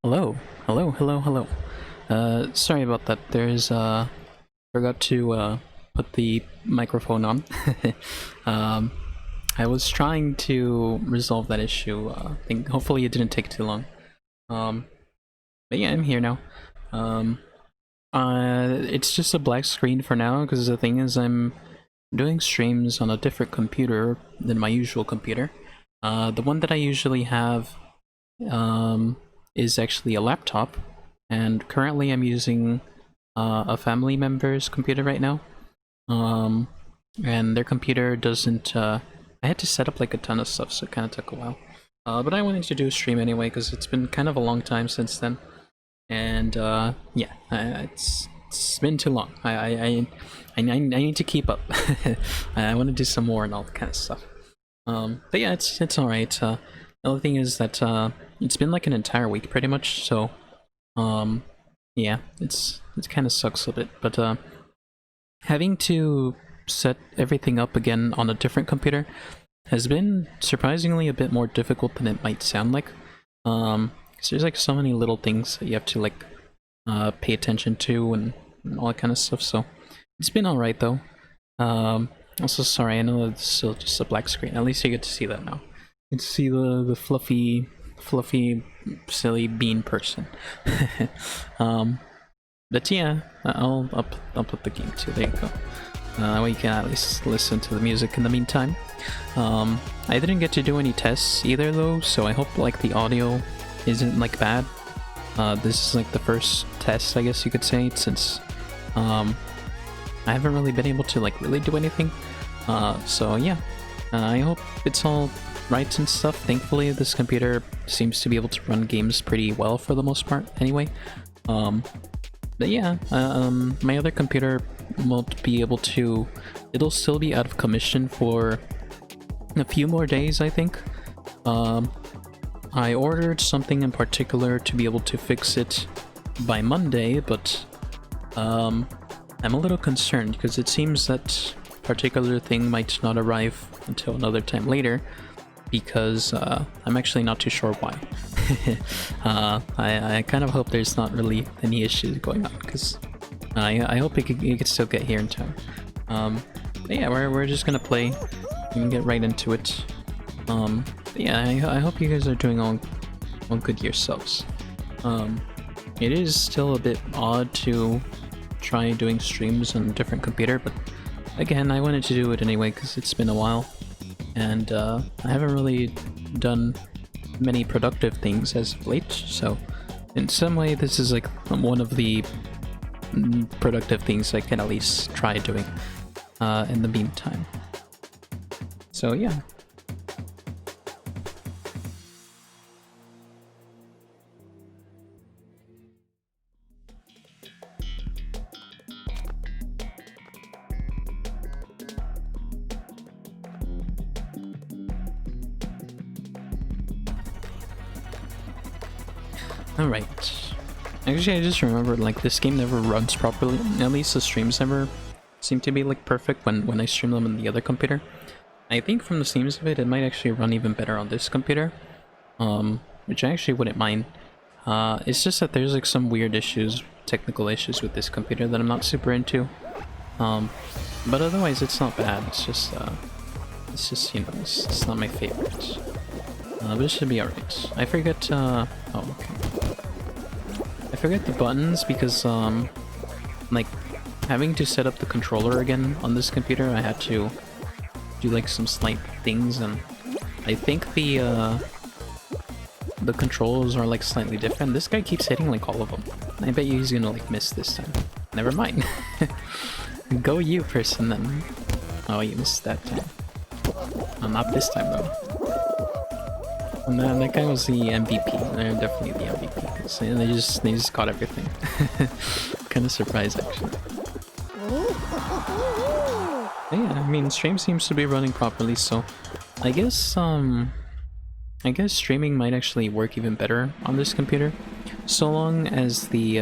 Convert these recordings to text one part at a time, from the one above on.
Hello, hello, hello, hello. Sorry about that. Forgot to put the microphone on. um, I was trying to resolve that issue. I think hopefully it didn't take too long. Um, but yeah, I'm here now. Um, it's just a black screen for now because the thing is I'm doing streams on a different computer than my usual computer. The one that I usually have, um, is actually a laptop, and currently I'm using a family member's computer right now. Um, and their computer doesn't. I had to set up like a ton of stuff, so it kind of took a while. But I wanted to do a stream anyway because it's been kind of a long time since then, and yeah, it's been too long. I need to keep up. I want to do some more and all that kind of stuff. But yeah, it's all right. The other thing is that it's been like an entire week pretty much, so yeah, it kind of sucks a bit. But having to set everything up again on a different computer has been surprisingly a bit more difficult than it might sound like. 'Cause there's like so many little things that you have to like pay attention to and all that kind of stuff. So it's been all right though. Also, sorry, I know it's still just a black screen. At least you get to see that now. You get to see the fluffy, silly bean person. But yeah, I'll put the game too. There you go. That way you can at least listen to the music in the meantime. I didn't get to do any tests either though, so I hope like the audio isn't like bad. This is like the first test, I guess you could say, since I haven't really been able to like really do anything. So yeah, I hope it's all right and stuff. Thankfully, this computer seems to be able to run games pretty well for the most part anyway. But yeah, my other computer won't be able to... It'll still be out of commission for a few more days, I think. I ordered something in particular to be able to fix it by Monday, but I'm a little concerned because it seems that particular thing might not arrive until another time later, because I'm actually not too sure why. I kind of hope there's not really any issues going on, because I hope it could still get here in time. But yeah, we're just gonna play and get right into it. Yeah, I hope you guys are doing all good yourselves. It is still a bit odd to try doing streams on a different computer, but again, I wanted to do it anyway because it's been a while, and I haven't really done many productive things as of late, so in some way this is like one of the productive things I can at least try doing in the meantime. So yeah. Alright. Actually, I just remembered, like, this game never runs properly. At least the streams never seem to be, like, perfect when I stream them on the other computer. I think from the seams of it, it might actually run even better on this computer. Which I actually wouldn't mind. It's just that there's, like, some weird issues, technical issues with this computer that I'm not super into. But otherwise, it's not bad. It's just, you know, it's not my favorite. But it should be alright. I forget, oh, okay. I forget the buttons because, like, having to set up the controller again on this computer, I had to do, like, some slight things, and I think the controls are, like, slightly different. This guy keeps hitting, like, all of them. I bet you he's gonna, like, miss this time. Never mind. Go you, person, then. Oh, you missed that time. Oh, not this time, though. And that guy was the MVP. They're definitely the MVP, because they just got everything. Kind of surprised, actually. But yeah, I mean, stream seems to be running properly, so I guess streaming might actually work even better on this computer, so long as the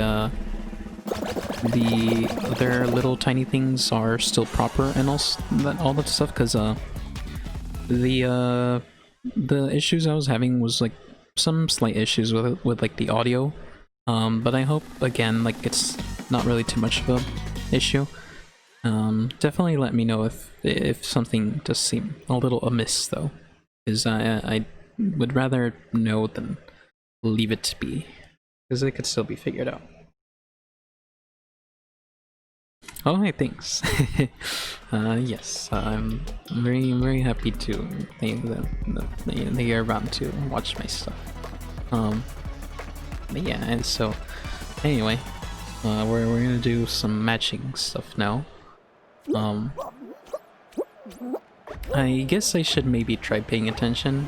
other little tiny things are still proper and all that stuff. Because the issues I was having was like some slight issues with it, with like the audio. But I hope again like it's not really too much of a issue. Definitely let me know if something does seem a little amiss though, because I would rather know than leave it to be, because it could still be figured out. Oh, hey, thanks. Yes, I'm very happy to that you're around to watch my stuff. But yeah, and so anyway, we're gonna do some matching stuff now. I guess I should maybe try paying attention.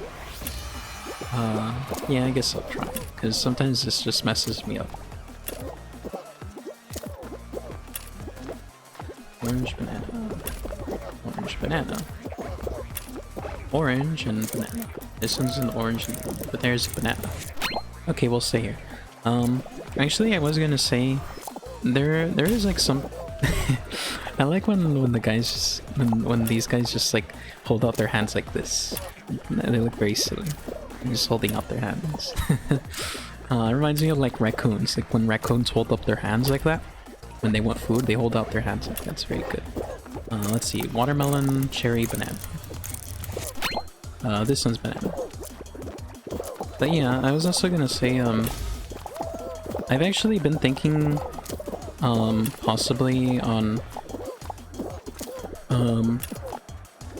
Yeah, I guess I'll try, because sometimes this just messes me up. Orange banana. Orange banana. Orange and banana. This one's an orange, but there's a banana. Okay, we'll stay here. Actually, I was gonna say there is like some. I like when the guys just when these guys just like hold out their hands like this. They look very silly. They're just holding out their hands. It reminds me of like raccoons. Like when raccoons hold up their hands like that. When they want food, they hold out their hands. That's very good. Let's see. Watermelon, cherry, banana. This one's banana. But yeah, I was also gonna say, I've actually been thinking, possibly on,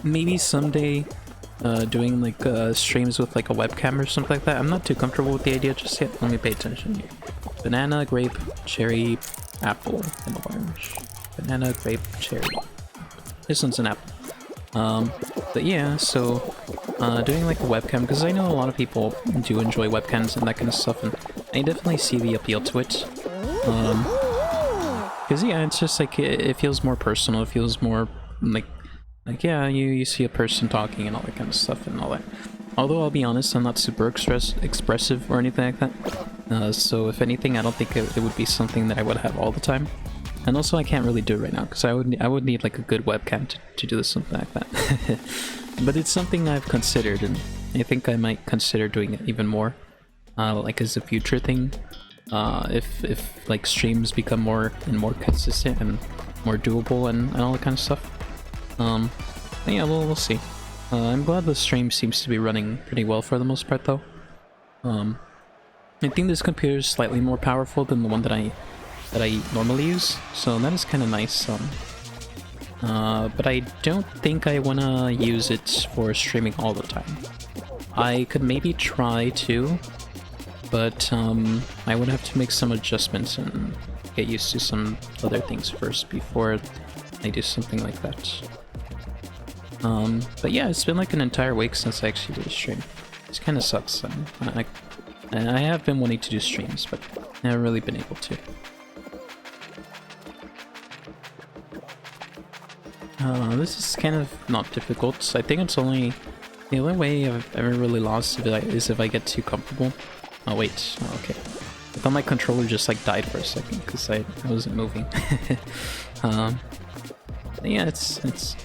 maybe someday, doing like, streams with like a webcam or something like that. I'm not too comfortable with the idea just yet. Let me pay attention here. Banana, grape, cherry, apple, and orange. Banana, grape, cherry. This one's an apple. But yeah, so doing like a webcam, because I know a lot of people do enjoy webcams and that kind of stuff, and I definitely see the appeal to it. Because yeah, it's just like it feels more personal. It feels more like yeah, you see a person talking and all that kind of stuff and all that. Although I'll be honest, I'm not super expressive or anything like that. So if anything, I don't think it would be something that I would have all the time. And also, I can't really do it right now because I would need like a good webcam to do something like that. But it's something I've considered, and I think I might consider doing it even more, like as a future thing. If like streams become more and more consistent and more doable and all that kind of stuff. But yeah, we'll see. I'm glad the stream seems to be running pretty well for the most part, though. I think this computer is slightly more powerful than the one that I normally use, so that is kind of nice. But I don't think I want to use it for streaming all the time. I could maybe try to, but I would have to make some adjustments and get used to some other things first before I do something like that. But yeah, it's been like an entire week since I actually did a stream. It kind of sucks. I have been wanting to do streams, but I haven't really been able to. This is kind of not difficult. I think it's only... The only way I've ever really lost is if I get too comfortable. Oh wait, oh, okay. I thought my controller just like died for a second because I wasn't moving. Yeah, it's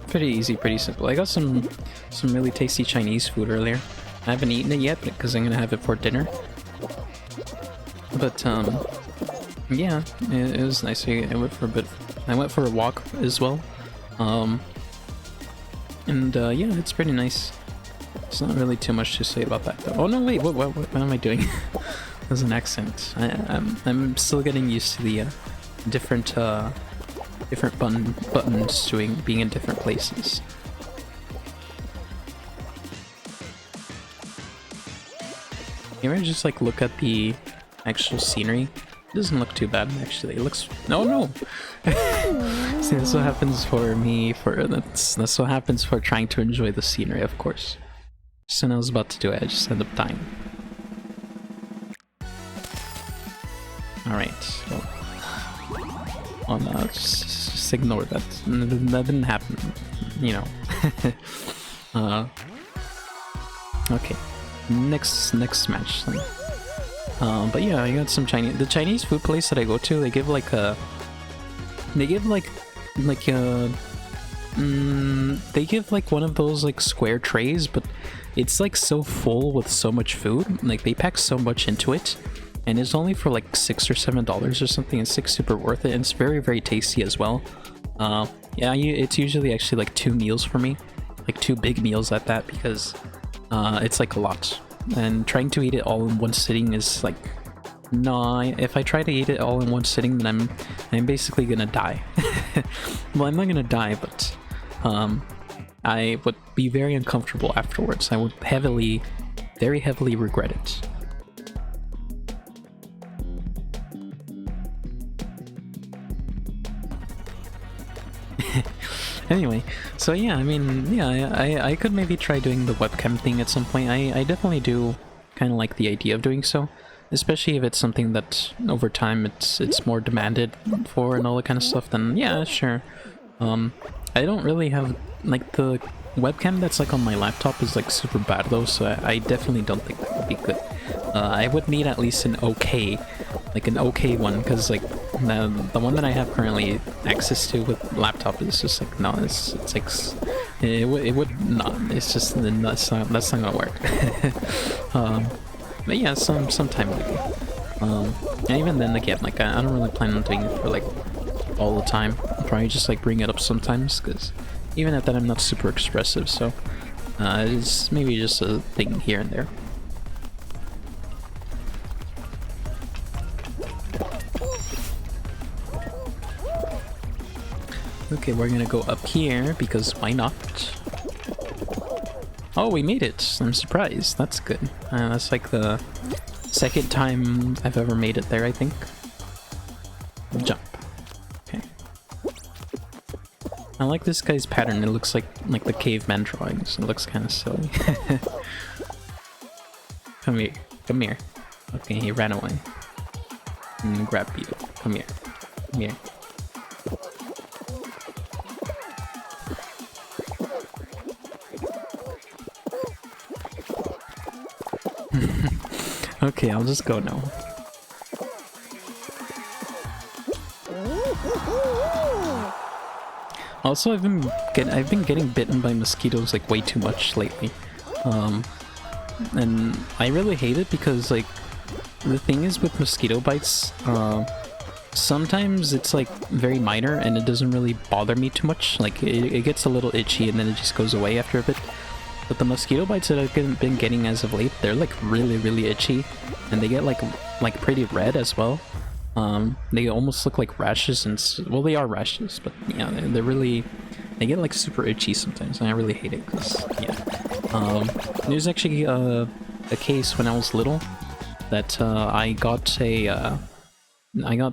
pretty easy, pretty simple. I got some really tasty Chinese food earlier. I haven't eaten it yet because I'm gonna have it for dinner. But yeah, it was nice. I went for a bit. I went for a walk as well. Yeah, it's pretty nice. There's not really too much to say about that though. Oh no, wait, what am I doing? There's an accent. I'm still getting used to the different buttons being in different places. You ever just like look at the actual scenery? It doesn't look too bad actually. It looks no. See, that's what happens for me. That's what happens for trying to enjoy the scenery, of course. As soon as I was about to do it, I just ended up dying. Alright, well, oh no, just ignore that. That didn't happen, you know. Okay, next match then. But yeah, I got some Chinese. The Chinese food place that I go to, they give like a, they give like one of those like square trays, but it's like so full with so much food. Like they pack so much into it, and it's only for like $6 or $7 or something. It's like super worth it, and it's very, very tasty as well. Yeah, it's usually actually like 2 meals for me, like 2 big meals at that, because it's like a lot. And trying to eat it all in one sitting is like, no, if I try to eat it all in one sitting, then I'm basically gonna die. Well, I'm not gonna die, but I would be very uncomfortable afterwards. I would very heavily regret it. Anyway, so yeah, I mean, yeah, I could maybe try doing the webcam thing at some point. I definitely do kind of like the idea of doing so, especially if it's something that over time it's more demanded for and all that kind of stuff. Then yeah, sure. I don't really have like the webcam that's like on my laptop is like super bad though, so I definitely don't think that would be good. I would need at least an okay one, because like the one that I have currently access to with laptop is just like, no, it's like it would not, it's just that's not gonna work. But yeah, sometime maybe. And even then again, like I don't really plan on doing it for like all the time. I'll probably just like bring it up sometimes, because even at that I'm not super expressive, so it's maybe just a thing here and there. Okay, we're gonna go up here, because why not? Oh, we made it! I'm surprised. That's good. That's like the second time I've ever made it there, I think. Jump. Okay. I like this guy's pattern. It looks like the caveman drawings. It looks kind of silly. Come here. Come here. Okay, he ran away. I'm gonna grab you. Come here. Come here. Okay, I'll just go now. Also, I've been getting bitten by mosquitoes like way too much lately, and I really hate it, because like the thing is with mosquito bites, sometimes it's like very minor and it doesn't really bother me too much. Like it gets a little itchy and then it just goes away after a bit. But the mosquito bites that I've been getting as of late, they're like really, really itchy, and they get like pretty red as well. They almost look like rashes, and well, they are rashes, but yeah, they get like super itchy sometimes, and I really hate it, because yeah. There's actually a case when I was little that I got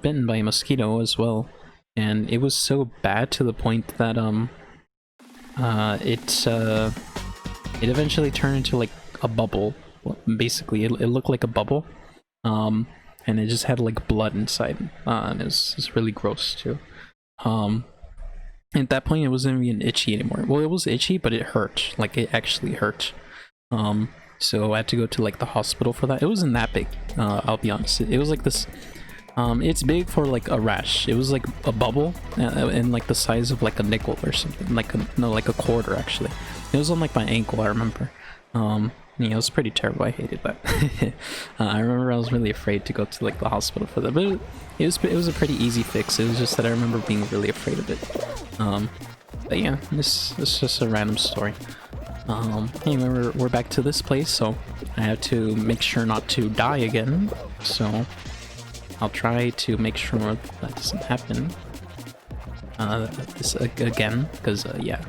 bitten by a mosquito as well, and it was so bad to the point that it eventually turned into like a bubble. Basically, it looked like a bubble, and it just had like blood inside, and it's really gross too. At that point, it wasn't even itchy anymore. Well, it was itchy, but it hurt. Like it actually hurt. So I had to go to like the hospital for that. It wasn't that big. I'll be honest. It was like this. It's big for like a rash. It was like a bubble, and like the size of like a nickel or something. Like a quarter actually. It was on like my ankle, I remember. Yeah, it was pretty terrible. I hated that. I remember I was really afraid to go to like the hospital for that, but it was a pretty easy fix. It was just that I remember being really afraid of it. But yeah, this is just a random story. Anyway, we're back to this place, so I have to make sure not to die again. So I'll try to make sure that doesn't happen. This again, because yeah.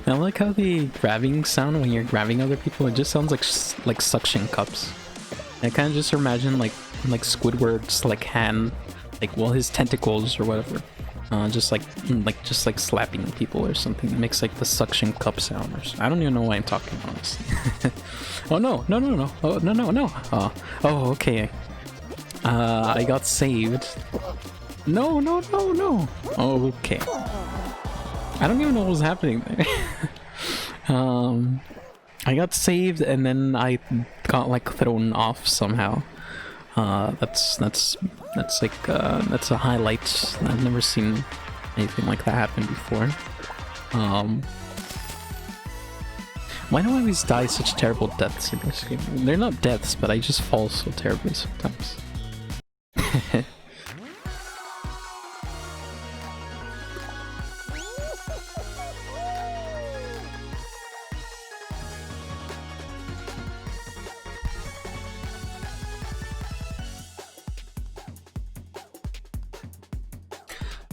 I like how the grabbing sound when you're grabbing other people, it just sounds like suction cups. I kind of just imagine like Squidward's like hand, like well his tentacles or whatever, just like slapping people or something. It makes like the suction cup sound. I don't even know why I'm talking honestly. Oh no! Oh no! Oh okay. I got saved. No! Oh okay. I don't even know what was happening there. I got saved and then I got like thrown off somehow. That's like that's a highlight. I've never seen anything like that happen before. Why do I always die such terrible deaths in this game? They're not deaths, but I just fall so terribly sometimes.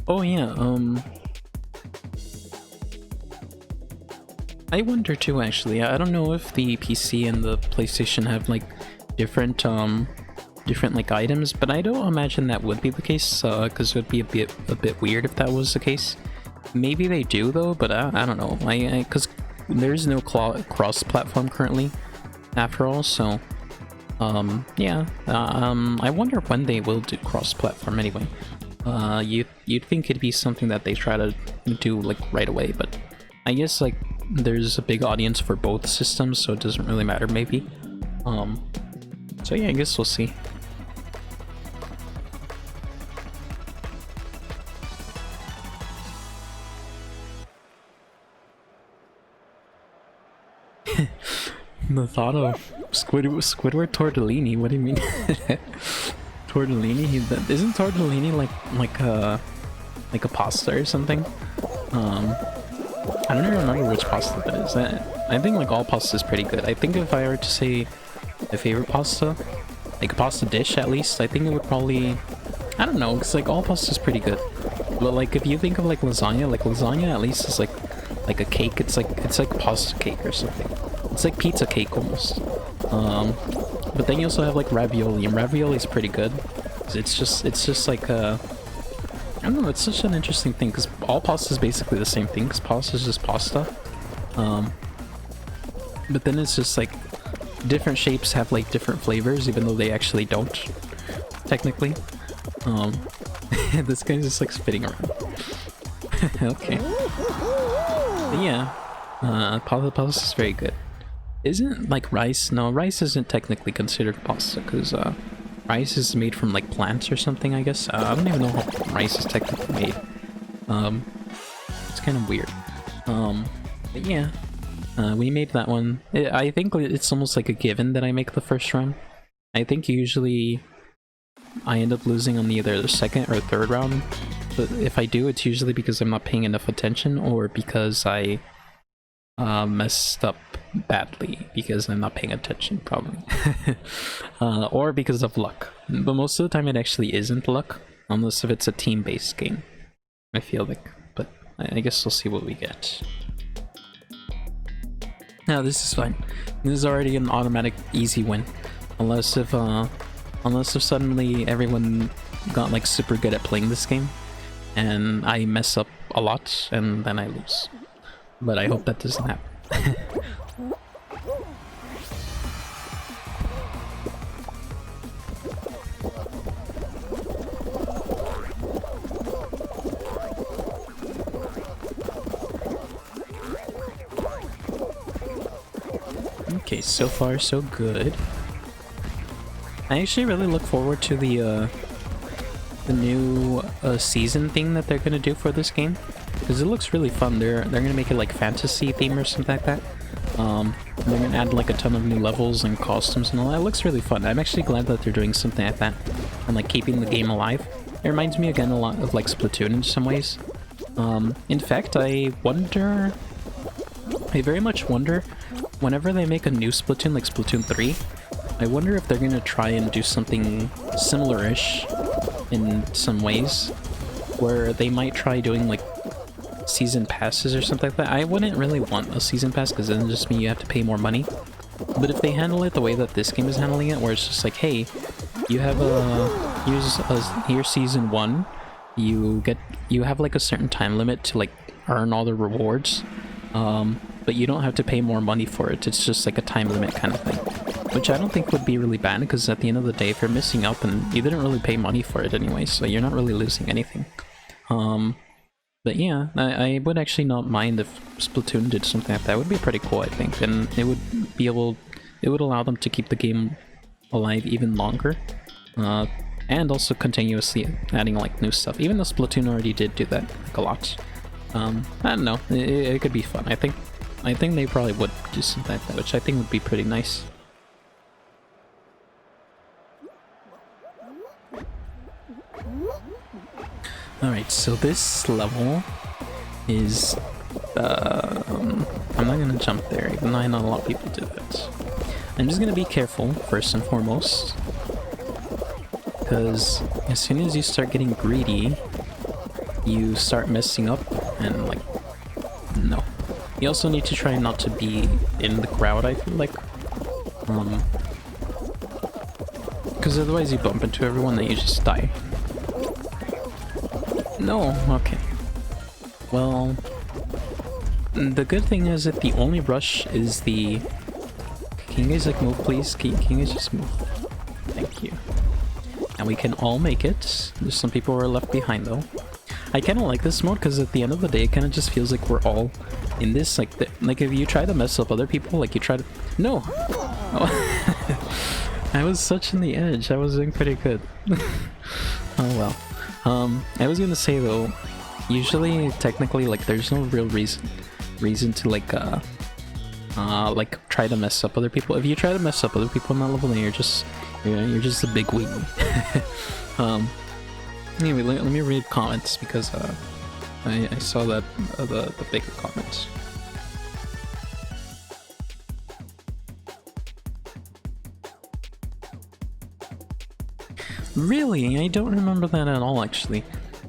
Oh yeah, I wonder too actually. I don't know if the PC and the PlayStation have like different different like items, but I don't imagine that would be the case, because it would be a bit weird if that was the case. Maybe they do though, but I don't know. Because there's no cross-platform currently, after all. So yeah. I wonder when they will do cross-platform anyway. You'd think it'd be something that they try to do like right away, but I guess like there's a big audience for both systems, so it doesn't really matter maybe. So yeah, I guess we'll see. The thought of Squidward tortellini, what do you mean? Tortellini? Isn't tortellini like a pasta or something? I don't even remember which pasta that is. I think like all pasta is pretty good. I think if I were to say my favorite pasta, like a pasta dish at least, I think it would probably, I don't know, because like all pasta is pretty good. But like if you think of like lasagna at least is like a cake. It's like pasta cake or something. It's like pizza cake almost. But then you also have like ravioli, and ravioli is pretty good. It's just like I don't know, it's such an interesting thing because all pasta is basically the same thing because pasta is just pasta. But then it's just like different shapes have like different flavors even though they actually don't technically. This guy's just like spitting around. Okay. But yeah, pasta is very good. Isn't like rice? No, rice isn't technically considered pasta because rice is made from like plants or something, I guess. I don't even know how rice is technically made. It's kind of weird. But yeah, we made that one. I think it's almost like a given that I make the first run. I think usually I end up losing on either the second or third round. But if I do, it's usually because I'm not paying enough attention or because I messed up badly because I'm not paying attention, probably. Or because of luck. But most of the time it actually isn't luck, unless if it's a team-based game, I feel like. But I guess we'll see what we get. No, this is fine. This is already an automatic easy win. Unless if suddenly everyone got like super good at playing this game and I mess up a lot and then I lose. But I hope that doesn't happen. Okay, so far so good. I actually really look forward to the new season thing that they're gonna do for this game, because it looks really fun. They're gonna make it like fantasy theme or something like that. They're gonna add like a ton of new levels and costumes and all that. It looks really fun. I'm actually glad that they're doing something like that and like keeping the game alive. It reminds me again a lot of like Splatoon in some ways. In fact, I very much wonder, whenever they make a new Splatoon, like Splatoon 3, I wonder if they're gonna try and do something similar-ish in some ways, where they might try doing like season passes or something like that. I wouldn't really want a season pass because then it just means you have to pay more money. But if they handle it the way that this game is handling it, where it's just like, hey, you have here's season 1, you have like a certain time limit to like earn all the rewards, but you don't have to pay more money for it. It's just like a time limit kind of thing, which I don't think would be really bad, because at the end of the day, if you're missing out, then you didn't really pay money for it anyway, so you're not really losing anything. But yeah, I would actually not mind if Splatoon did something like that. It would be pretty cool, I think, and it would be able, it would allow them to keep the game alive even longer, and also continuously adding like new stuff. Even though Splatoon already did do that like a lot. I don't know. It could be fun. I think they probably would do something like that, which I think would be pretty nice. Alright, so this level is... I'm not gonna jump there, even though I know a lot of people do that. I'm just gonna be careful, first and foremost. Because as soon as you start getting greedy, you start messing up, and like... no. You also need to try not to be in the crowd, I feel like. Because otherwise you bump into everyone and you just die. No, okay. Well, the good thing is that the only rush is the... Can you guys like move, please? Can you guys just move? Thank you. And we can all make it. There's some people who are left behind though. I kind of like this mode because at the end of the day, it kind of just feels like we're all in this. Like, like if you try to mess up other people, like you try to... No! Oh. I was such in the edge. I was doing pretty good. Oh well. I was gonna say though, usually, technically, like, there's no real reason to like try to mess up other people. If you try to mess up other people on that level, then you're just a big weenie. Anyway, let me read comments because I saw that the bigger comments. Really? I don't remember that at all, actually.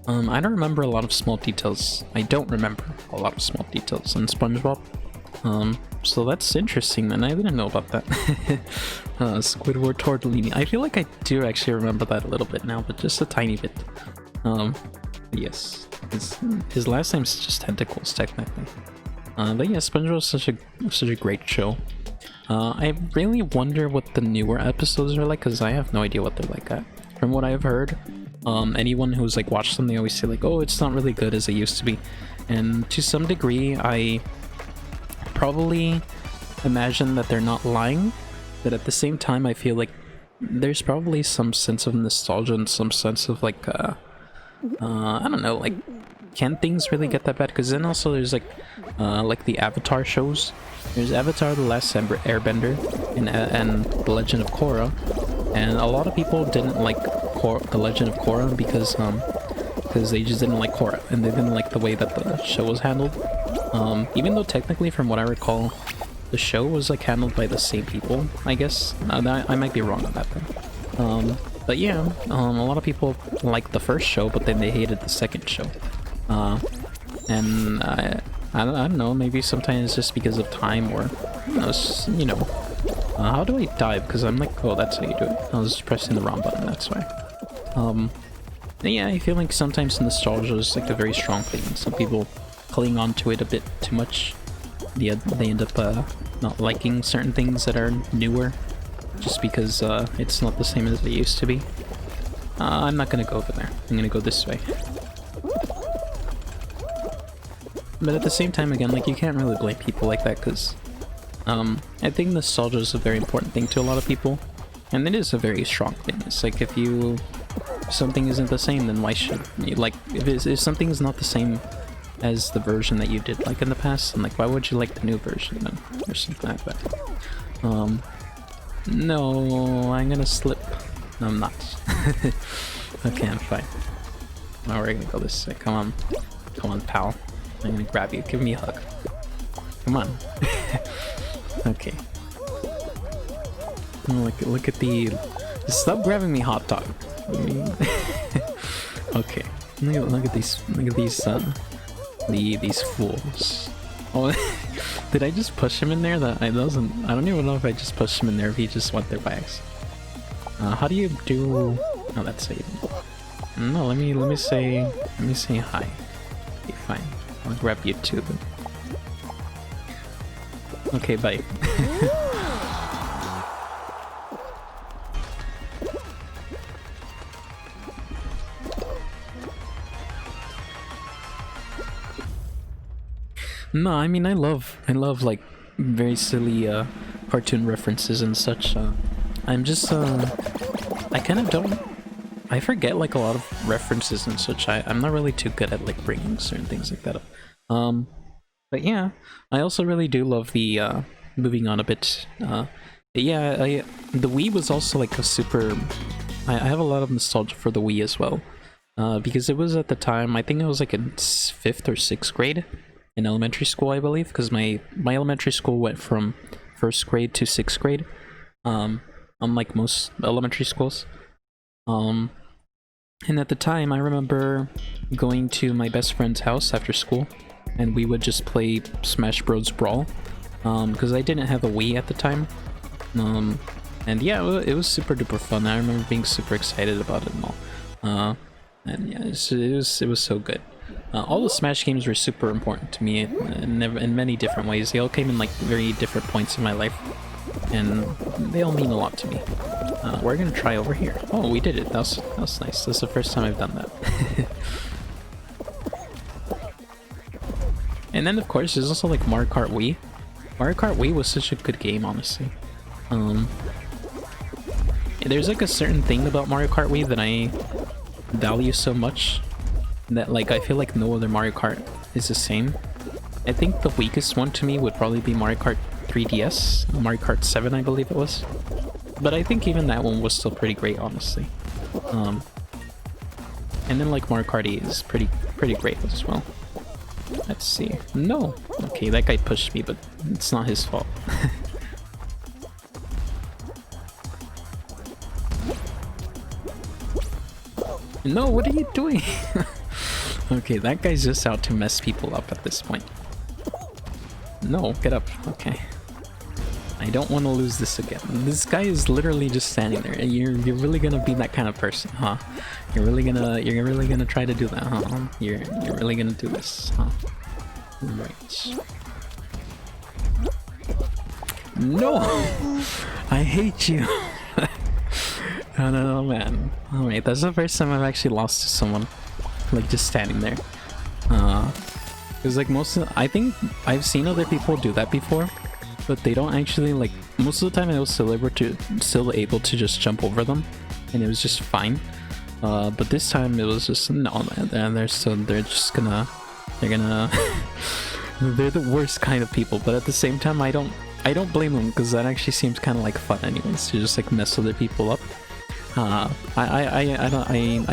I don't remember a lot of small details. I don't remember a lot of small details in SpongeBob. So that's interesting, man. I didn't know about that. Squidward Tortellini. I feel like I do actually remember that a little bit now, but just a tiny bit. Yes. His last name's just Tentacles, technically. But yeah, SpongeBob's such a great show. I really wonder what the newer episodes are like, because I have no idea what they're like. From what I've heard, anyone who's like watched them, they always say like, oh, it's not really good as it used to be. And to some degree, I probably imagine that they're not lying, but at the same time, I feel like there's probably some sense of nostalgia and some sense of like, I don't know, like, can things really get that bad? Because then also there's like the Avatar shows. There's Avatar: The Last Airbender and The Legend of Korra, and a lot of people didn't like The Legend of Korra because they just didn't like Korra, and they didn't like the way that the show was handled. Even though technically, from what I recall, the show was like handled by the same people, I guess. I might be wrong on that though. But yeah, a lot of people liked the first show, but then they hated the second show. And I don't know, maybe sometimes it's just because of time, or you know, how do I dive? Because I'm like, oh, that's how you do it. I was just pressing the wrong button, that's why. Yeah, I feel like sometimes nostalgia is like a very strong thing. Some people cling on to it a bit too much. They end up not liking certain things that are newer, just because it's not the same as it used to be. I'm not gonna go over there. I'm gonna go this way. But at the same time, again, like, you can't really blame people like that, because I think nostalgia is a very important thing to a lot of people, and it is a very strong thing. It's like, if something isn't the same, then why should you, like, if something is not the same as the version that you did like in the past, then like, why would you like the new version then, or something like that. No, I'm gonna slip. No, I'm not. Okay, I'm fine. Now we're gonna go this way. Come on, pal. I'm gonna grab you. Give me a hug. Come on. Okay. Oh, look at the... Stop grabbing me, hot dog. Okay. Look at these fools. Oh, did I just push him in there? I don't even know if I just pushed him in there, if he just went there by accident. How do you do... Oh, that's how you do. No, let me say hi. Okay, fine. I'll grab you too. Okay, bye. No, I mean I love like very silly cartoon references and such. I'm just I kind of don't. I forget like a lot of references and such. I'm not really too good at like bringing certain things like that up. But yeah, I also really do love the moving on a bit. Yeah, the Wii was also like a super. I have a lot of nostalgia for the Wii as well, because it was at the time. I think I was like in 5th or 6th grade in elementary school, I believe, because my elementary school went from 1st grade to 6th grade, unlike most elementary schools. And at the time, I remember going to my best friend's house after school, and we would just play Smash Bros. Brawl, because I didn't have a Wii at the time. And yeah, it was super duper fun. I remember being super excited about it and all. And yeah, it was so good. All the Smash games were super important to me in many different ways. They all came in like very different points in my life, and they all mean a lot to me. We're gonna try over here. Oh, we did it. That was nice. That's the first time I've done that. And then of course there's also like Mario Kart Wii. Mario Kart Wii was such a good game, honestly. There's like a certain thing about Mario Kart Wii that I value so much that like I feel like no other Mario Kart is the same. I think the weakest one to me would probably be Mario Kart 3DS, Mario Kart 7 I believe it was. But I think even that one was still pretty great, honestly. And then like Mario Kart 8 is pretty great as well. Let's see. No! Okay, that guy pushed me, but it's not his fault. No, what are you doing? Okay, that guy's just out to mess people up at this point. No, get up. Okay. I don't want to lose this again. This guy is literally just standing there. You're really gonna be that kind of person, huh? You're really gonna try to do that, huh? You're really gonna do this, huh? Right. No! I hate you! No, man. Alright, that's the first time I've actually lost to someone. Like, just standing there. Because, like, I think I've seen other people do that before, but they don't actually, like, most of the time I was still able to just jump over them, and it was just fine. But this time it was just, no, man, they're the worst kind of people, but at the same time I don't blame them, because that actually seems kind of like fun anyways, to just like mess other people up. I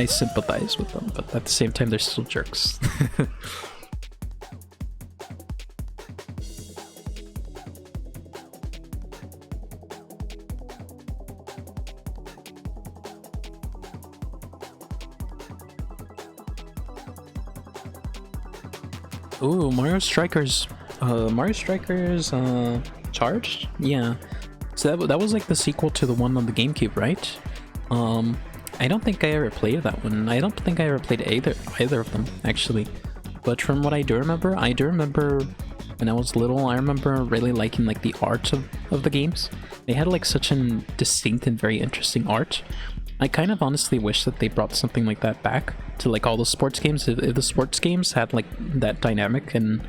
sympathize with them, but at the same time they're still jerks. Ooh, Mario Strikers Charged? Yeah. So that was like the sequel to the one on the GameCube, right? I don't think I ever played that one. I don't think I ever played either of them, actually. But from what I do remember when I was little, I remember really liking like the art of the games. They had like such a distinct and very interesting art. I kind of honestly wish that they brought something like that back to like all the sports games. If the sports games had like that dynamic and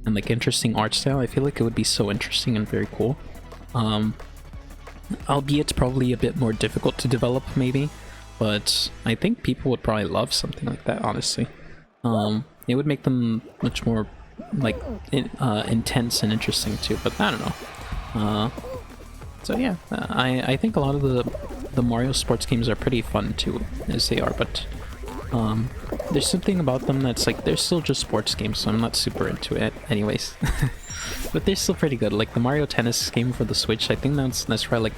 like interesting art style, I feel like it would be so interesting and very cool. Albeit probably a bit more difficult to develop maybe, but I think people would probably love something like that, honestly. It would make them much more like intense and interesting too, but I don't know. So yeah, I think a lot of the Mario sports games are pretty fun too, as they are, but there's something about them that's like, they're still just sports games, so I'm not super into it anyways. But they're still pretty good. Like the Mario Tennis game for the Switch, I think that's probably like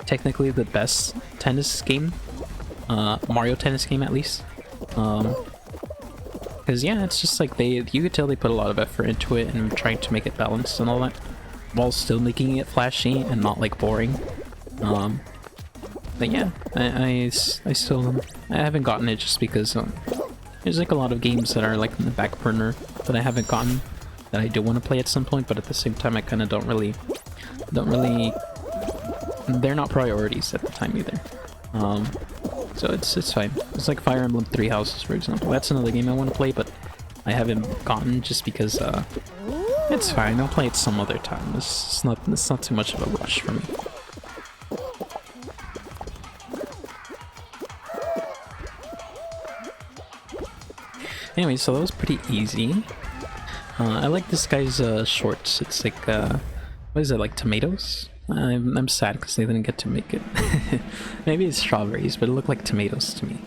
technically the best tennis game, Mario Tennis game at least. Because yeah, it's just like you could tell they put a lot of effort into it and trying to make it balanced and all that, while still making it flashy and not like boring. But yeah, I haven't gotten it just because there's like a lot of games that are like in the back burner that I haven't gotten, that I do want to play at some point, but at the same time I kind of don't really, they're not priorities at the time either. So it's fine. It's like Fire Emblem Three Houses, for example. That's another game I want to play, but I haven't gotten just because It's fine, I'll play it some other time. It's not too much of a rush for me. Anyway, so that was pretty easy. I like this guy's shorts. It's like, what is it, like tomatoes? I'm sad because they didn't get to make it. Maybe it's strawberries, but it looked like tomatoes to me.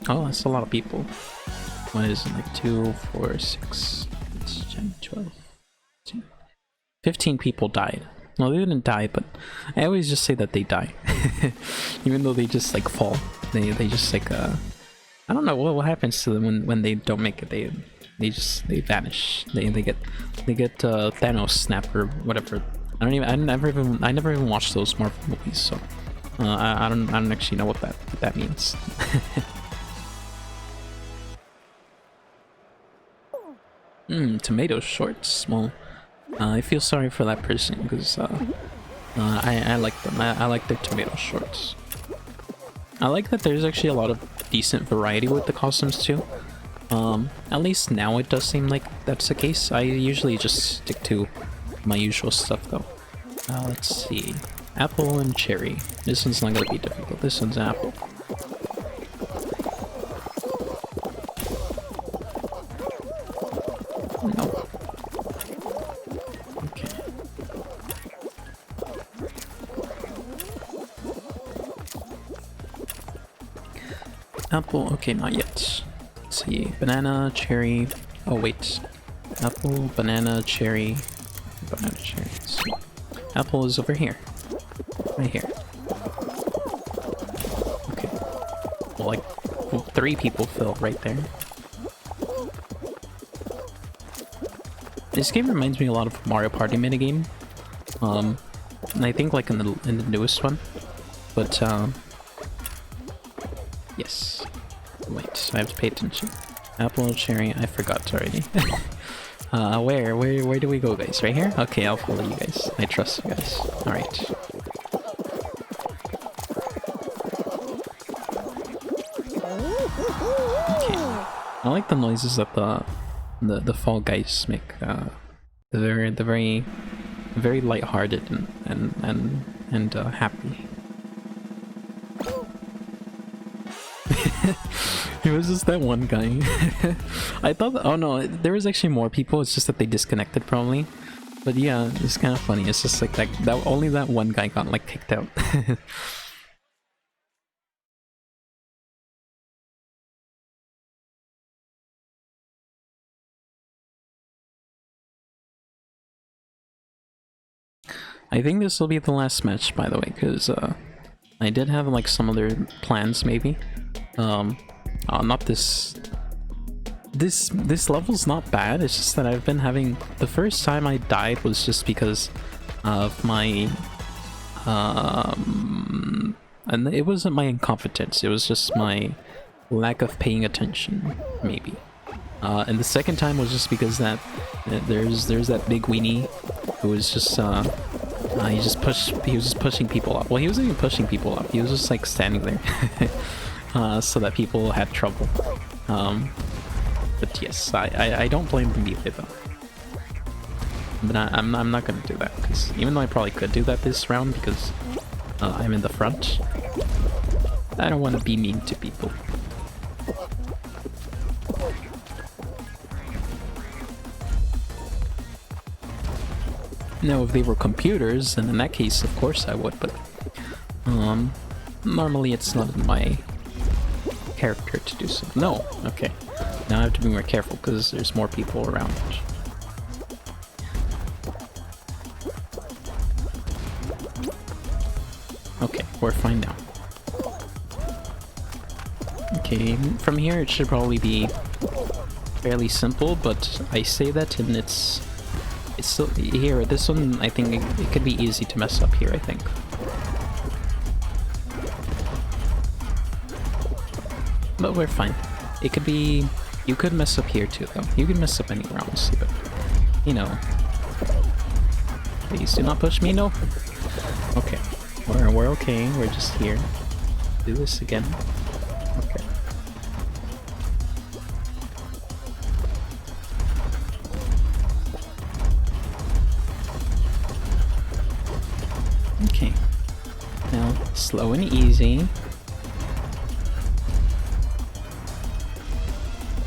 Oh, that's a lot of people. What is it, like 2, 4, 6, 10, 12, 15. 15 people died. Well, they didn't die, but I always just say that they die. Even though they just like fall. They just like, I don't know what happens to them when they don't make it. They vanish. They get Thanos snap or whatever. I never even watched those Marvel movies, so I don't actually know what that means. Tomato shorts. Well, I feel sorry for that person because I like them. I like their tomato shorts. I like that there's actually a lot of decent variety with the costumes too. At least now it does seem like that's the case. I usually just stick to my usual stuff though. Let's see. Apple and cherry. This one's not gonna be difficult. This one's apple. No. Okay. Apple, okay, not yet. Let's see, banana, cherry, oh wait. Apple, banana, cherry, so apple is over here. Right here. Okay. Well, like, 3 people fell right there. This game reminds me a lot of Mario Party minigame. And I think like in the newest one. But, yes. Wait, I have to pay attention. Apple, cherry, I forgot already. Where do we go, guys? Right here? Okay, I'll follow you guys. I trust you guys. Alright. Okay. I like the noises that the Fall Guys make. They're very lighthearted and happy. It was just that one guy. I thought, oh no, there was actually more people. It's just that they disconnected probably. But yeah, it's kind of funny. It's just like that only that one guy got like kicked out. I think this will be the last match, by the way, because I did have like some other plans maybe. Not this level's not bad. It's just that I've been having, the first time I died was just because of my and it wasn't my incompetence, it was just my lack of paying attention maybe. And the second time was just because that there's that big weenie who was just he was just pushing people up. Well, he wasn't even pushing people up, he was just like standing there. So that people had trouble. But yes, I don't blame them either though. But I'm not gonna do that, because even though I probably could do that this round because I'm in the front, I don't want to be mean to people. Now if they were computers, then in that case of course I would, but normally it's not in my character to do so. No, okay. Now I have to be more careful because there's more people around. Okay, we're fine now. Okay, from here it should probably be fairly simple, but I say that and it's still here. This one, I think it could be easy to mess up here, I think. But we're fine. It could be... You could mess up here too, though. You can mess up anywhere, honestly, but... You know... Please do not push me, no! Okay. We're okay, we're just here. Do this again. Okay. Okay. Now, slow and easy.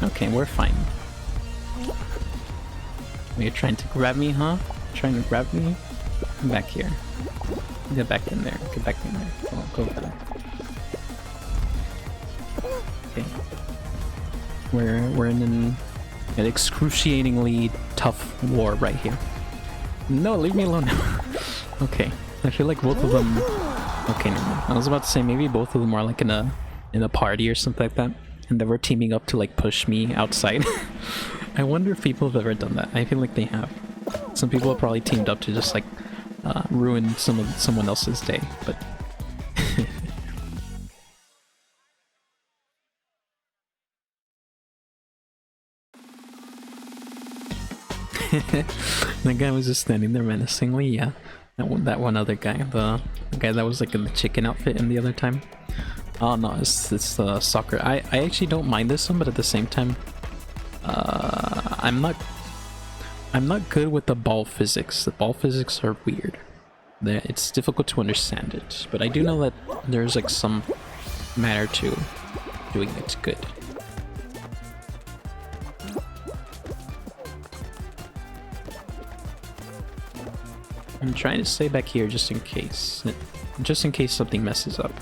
Okay, we're fine. You're trying to grab me, huh? Trying to grab me? Come back here. Get back in there. Get back in there. Go over there. Okay. We're in an excruciatingly tough war right here. No, leave me alone. Okay. I feel like both of them. Okay, never mind. I was about to say maybe both of them are like in a party or something like that, and they were teaming up to like push me outside. I wonder if people have ever done that. I feel like they have. Some people have probably teamed up to just like ruin someone else's day, but. The guy was just standing there menacingly. Yeah, that one other guy, the guy that was like in the chicken outfit in the other time. Oh no, it's soccer. I actually don't mind this one, but at the same time, I'm not good with the ball physics. The ball physics are weird. It's difficult to understand it, but I do know that there's like some matter to doing it good. I'm trying to stay back here just in case something messes up.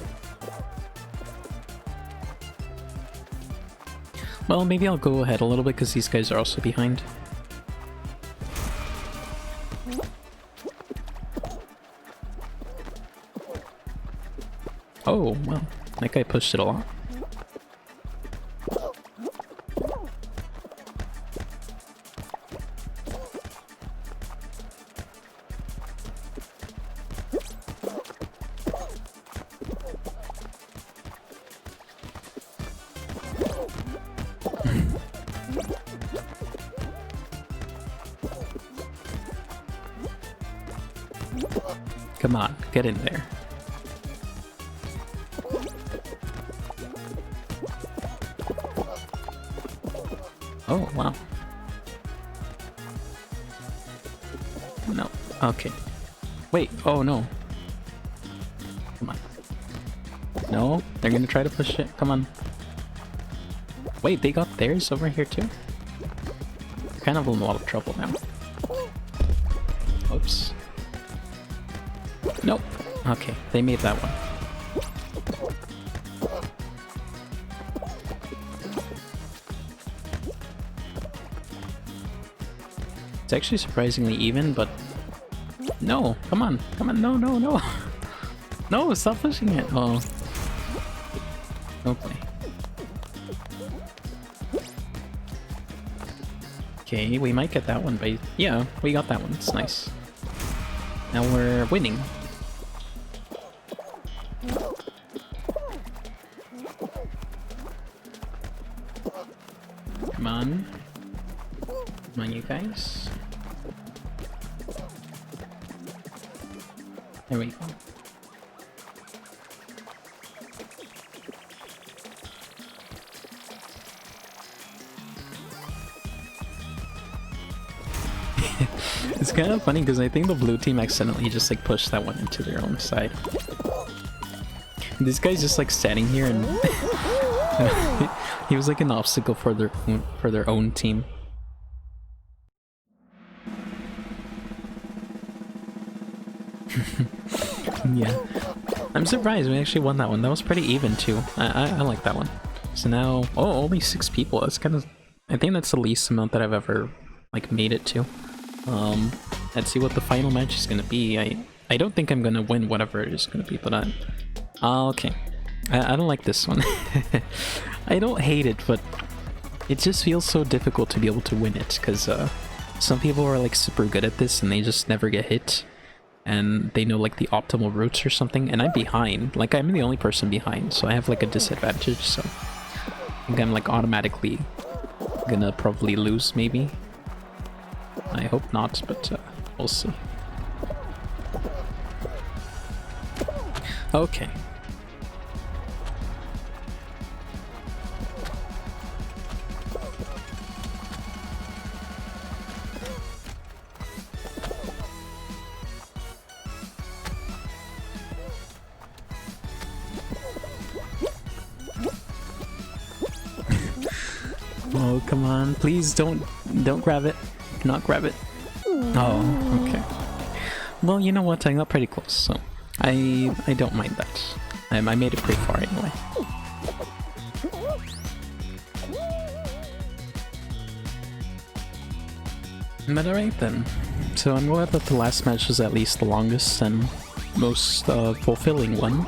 Well, maybe I'll go ahead a little bit because these guys are also behind. Oh, well, that guy pushed it a lot. Come on, get in there. Oh, wow. No. Okay. Wait, oh no. Come on. No, they're gonna try to push it. Come on. Wait, they got theirs over here too? They're kind of in a lot of trouble now. Oops. Nope. Okay, they made that one. It's actually surprisingly even, but... No! Come on! Come on! No, no, no! No! Stop pushing it! Oh. Okay. Okay, we might get that one, but... Yeah, we got that one. It's nice. Now we're winning. Come on. Come on, you guys. There we go. It's kind of funny because I think the blue team accidentally just like pushed that one into their own side. This guy's just like standing here and he was like an obstacle for their own team. Yeah, I'm surprised we actually won that one. That was pretty even too. I like that one. So now, oh, only 6 people. That's kind of, I think that's the least amount that I've ever like made it to. Let's see what the final match is gonna be. I don't think I'm gonna win whatever it is gonna be, but okay. I don't like this one. I don't hate it, but it just feels so difficult to be able to win it because some people are like super good at this and they just never get hit. And they know like the optimal routes or something, and I'm behind. Like I'm the only person behind, so I have like a disadvantage, so I think I'm like automatically gonna probably lose maybe. I hope not, but we'll see. Okay. Oh, come on. Please don't grab it. Do not grab it. Oh, okay. Well, you know what? I got pretty close, so I don't mind that. I made it pretty far anyway. But alright then. So I'm glad that the last match was at least the longest and most fulfilling one.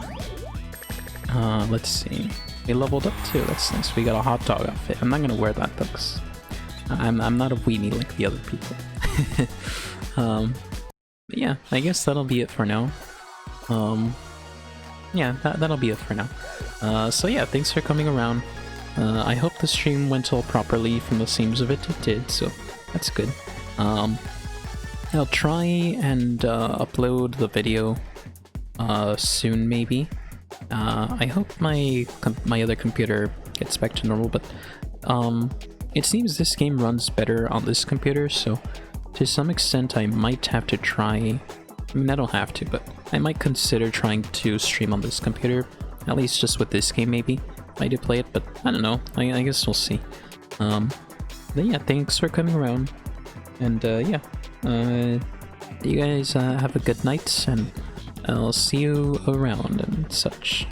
Let's see. We leveled up too, that's nice. We got a hot dog outfit. I'm not gonna wear that though, because I'm not a weenie like the other people. But yeah, I guess that'll be it for now. Yeah, that'll be it for now. So yeah, thanks for coming around. I hope the stream went all properly. From the seams of it, it did, so that's good. I'll try and upload the video soon, maybe. I hope my other computer gets back to normal, but it seems this game runs better on this computer, so to some extent I might have to try. I mean, I don't have to, but I might consider trying to stream on this computer, at least just with this game maybe. I do play it, but I don't know. I guess we'll see. But yeah, thanks for coming around, and yeah, you guys have a good night, and I'll see you around and such.